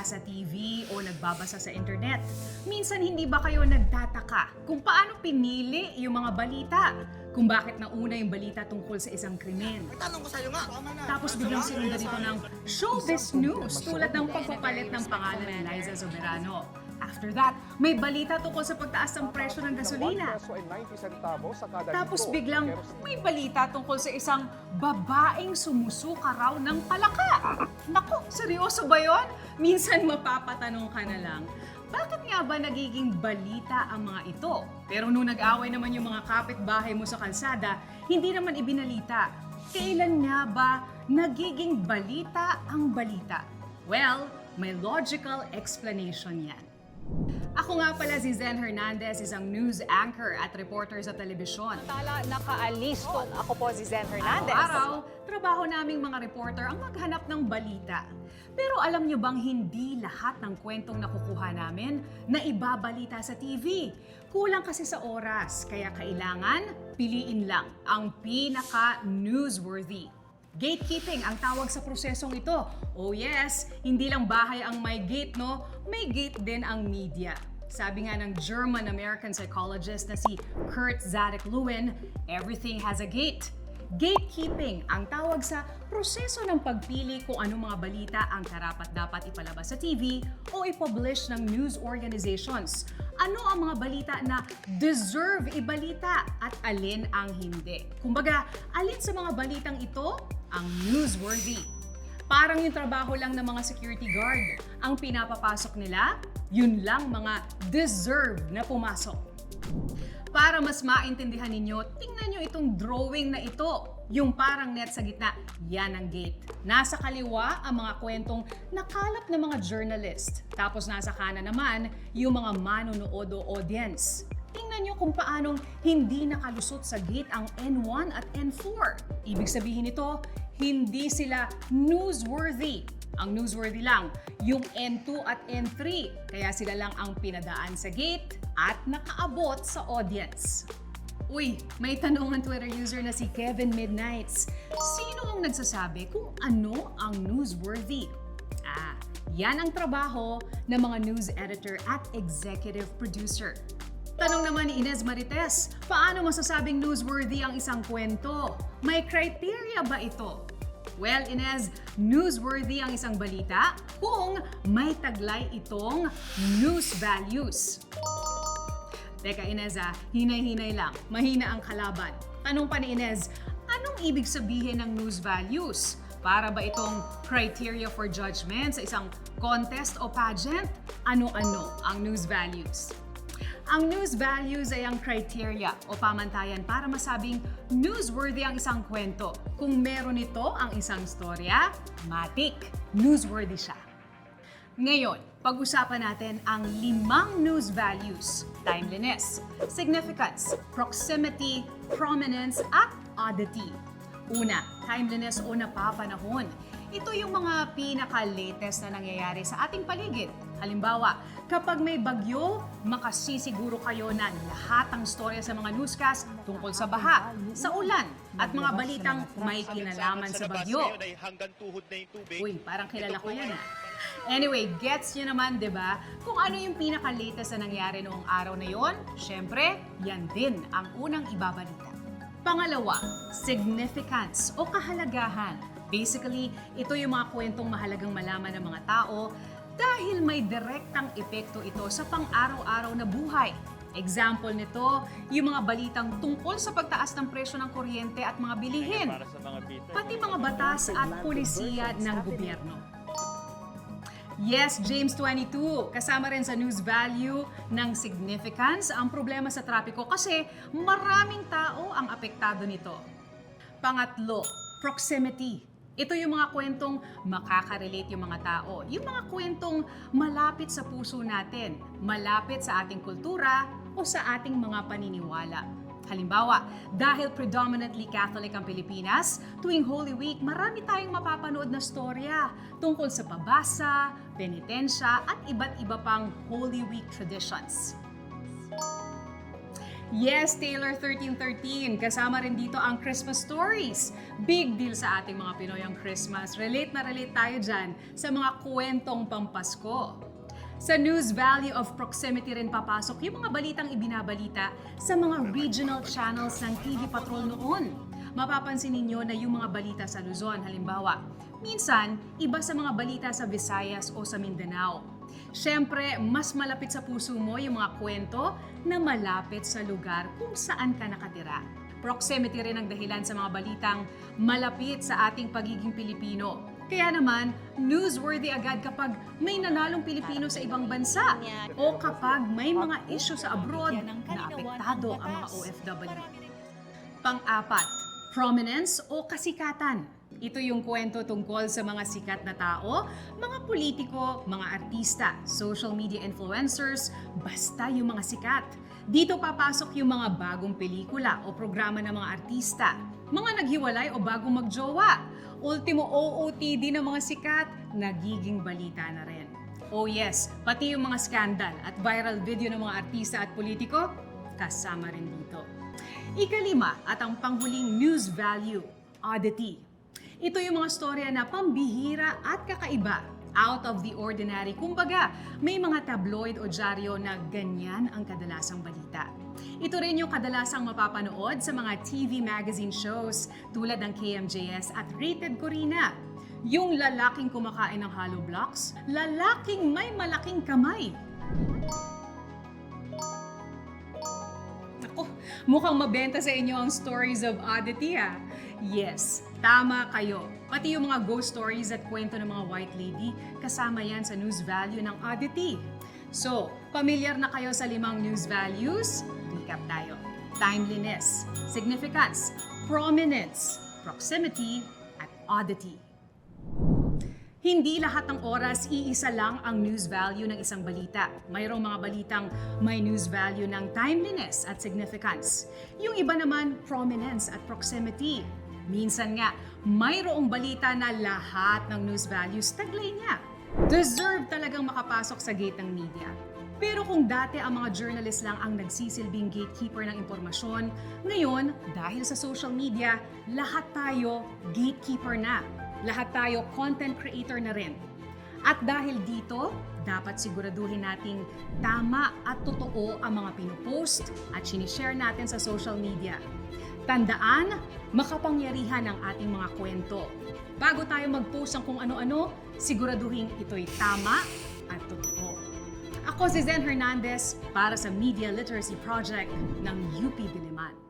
sa TV o nagbabasa sa internet. Minsan hindi ba kayo nagtataka kung paano pinili yung mga balita? Kung bakit nauna yung balita tungkol sa isang krimen. Tanong ko sa'yo nga. Tapos biglang sinunda dito ng showbiz news tulad ng pagpapalit ng pangalan ni Liza Soberano. After that, may balita tungkol sa pagtaas ng presyo ng gasolina. Tapos biglang may balita tungkol sa isang babaeng sumusuka raw ng palaka. Naku, seryoso ba yon? Minsan mapapatanong ka na lang, bakit nga ba nagiging balita ang mga ito? Pero nung nag-away naman yung mga kapitbahay mo sa kalsada, hindi naman ibinalita. Kailan nga ba nagiging balita ang balita? Well, may logical explanation yan. Ako nga pala si Zen Hernandez, isang news anchor at reporter sa telebisyon. Tala nakaalis doon. Ako po si Zen Hernandez. Araw-araw, trabaho naming mga reporter ang maghanap ng balita. Pero alam nyo bang hindi lahat ng kwentong nakukuha namin na ibabalita sa TV? Kulang kasi sa oras, kaya kailangan piliin lang ang pinaka-newsworthy. Gatekeeping ang tawag sa prosesong ito. Oh yes, hindi lang bahay ang may gate, no? May gate din ang media. Sabi nga ng German-American psychologist na si Kurt Zadek-Lewin, everything has a gate. Gatekeeping ang tawag sa proseso ng pagpili kung anong mga balita ang karapat-dapat ipalabas sa TV o ipublish ng news organizations. Ano ang mga balita na deserve ibalita at alin ang hindi. Kumbaga, alin sa mga balitang ito ang newsworthy. Parang yung trabaho lang ng mga security guard. Ang pinapapasok nila, yun lang mga deserve na pumasok. Para mas maintindihan ninyo, tingnan nyo itong drawing na ito. Yung parang net sa gitna, yan ang gate. Nasa kaliwa ang mga kwentong nakalap ng mga journalist. Tapos nasa kanan naman, yung mga manonood o audience. Tingnan nyo kung paanong hindi nakalusot sa gate ang N1 at N4. Ibig sabihin nito, hindi sila newsworthy. Ang newsworthy lang, yung N2 at N3. Kaya sila lang ang pinadaan sa gate at nakaabot sa audience. Uy, may tanong ang Twitter user na si Kevin Midnights. Sino ang nagsasabi kung ano ang newsworthy? Yan ang trabaho ng mga news editor at executive producer. Tanong naman ni Inez Marites, paano masasabing newsworthy ang isang kwento? May criteria ba ito? Well, Inez, newsworthy ang isang balita kung may taglay itong news values. Teka Inez hinay-hinay lang, mahina ang kalaban. Tanong pa ni Inez, anong ibig sabihin ng news values? Para ba itong criteria for judgment sa isang contest o pageant? Ano-ano ang news values? Ang news values ay ang criteria o pamantayan para masabing newsworthy ang isang kwento. Kung meron ito ang isang storya, matik, newsworthy siya. Ngayon, pag-usapan natin ang 5 news values: timeliness, significance, proximity, prominence, at oddity. Una, timeliness o napapanahon. Ito yung mga pinaka-latest na nangyayari sa ating paligid. Halimbawa, kapag may bagyo, makasisiguro kayo na lahat ng storya sa mga newscast tungkol sa baha, sa ulan, at mga balitang may kinalaman sa bagyo. Uy, parang kilala ko yan Anyway, gets nyo naman, di ba? Kung ano yung pinaka-latest na nangyari noong araw na yon, syempre, yan din ang unang ibabalita. Pangalawa, significance o kahalagahan. Basically, ito yung mga kwentong mahalagang malaman ng mga tao dahil may direktang epekto ito sa pang-araw-araw na buhay. Example nito, yung mga balitang tungkol sa pagtaas ng presyo ng kuryente at mga bilihin, pati mga batas at pulisiya ng gobyerno. Yes, James 22, kasama rin sa news value ng significance ang problema sa trapiko kasi maraming tao ang apektado nito. Pangatlo, proximity. Ito yung mga kwentong makaka-relate yung mga tao. Yung mga kwentong malapit sa puso natin, malapit sa ating kultura o sa ating mga paniniwala. Halimbawa, dahil predominantly Catholic ang Pilipinas, tuwing Holy Week, marami tayong mapapanood na storya tungkol sa pabasa, penitensya at iba't iba pang Holy Week traditions. Yes, Taylor 1313. Kasama rin dito ang Christmas stories. Big deal sa ating mga Pinoy ang Christmas. Relate na relate tayo dyan sa mga kwentong pampasko. Sa news value of proximity rin papasok yung mga balitang ibinabalita sa mga regional channels ng TV Patrol noon. Mapapansin ninyo na yung mga balita sa Luzon, halimbawa, minsan iba sa mga balita sa Visayas o sa Mindanao. Siyempre, mas malapit sa puso mo yung mga kwento na malapit sa lugar kung saan ka nakatira. Proximity rin ang dahilan sa mga balitang malapit sa ating pagiging Pilipino. Kaya naman, newsworthy agad kapag may nanalong Pilipino sa ibang bansa o kapag may mga issue sa abroad na apektado ang mga OFW. Pang-apat, prominence o kasikatan. Ito yung kwento tungkol sa mga sikat na tao, mga politiko, mga artista, social media influencers, basta yung mga sikat. Dito papasok yung mga bagong pelikula o programa ng mga artista, mga naghiwalay o bagong magjowa, ultimo OOTD ng mga sikat, nagiging balita na rin. Oh yes, pati yung mga scandal at viral video ng mga artista at politiko, kasama rin dito. Ikalima at ang panghuling news value, oddity. Ito yung mga storya na pambihira at kakaiba, out of the ordinary. Kumbaga, may mga tabloid o dyaryo na ganyan ang kadalasang balita. Ito rin yung kadalasang mapapanood sa mga TV magazine shows tulad ng KMJS at Rated Corina. Yung lalaking kumakain ng hollow blocks, lalaking may malaking kamay. Ako, mukhang mabenta sa inyo ang stories of oddity ha. Yes, tama kayo. Pati yung mga ghost stories at kwento ng mga white lady, kasama yan sa news value ng oddity. So, pamilyar na kayo sa 5 news values? Recap tayo. Timeliness, significance, prominence, proximity, at oddity. Hindi lahat ng oras iisa lang ang news value ng isang balita. Mayroong mga balitang may news value ng timeliness at significance. Yung iba naman, prominence at proximity. Minsan nga, mayroong balita na lahat ng news values taglay niya. Deserve talagang makapasok sa gate ng media. Pero kung dati ang mga journalist lang ang nagsisilbing gatekeeper ng impormasyon, ngayon, dahil sa social media, lahat tayo gatekeeper na. Lahat tayo content creator na rin. At dahil dito, dapat siguraduhin nating tama at totoo ang mga pinupost at sinishare natin sa social media. Tandaan, makapangyarihan ang ating mga kwento. Bago tayo mag-post ng kung ano-ano, siguraduhin ito'y tama at totoo. Ako si Zen Hernandez para sa Media Literacy Project ng UP Diliman.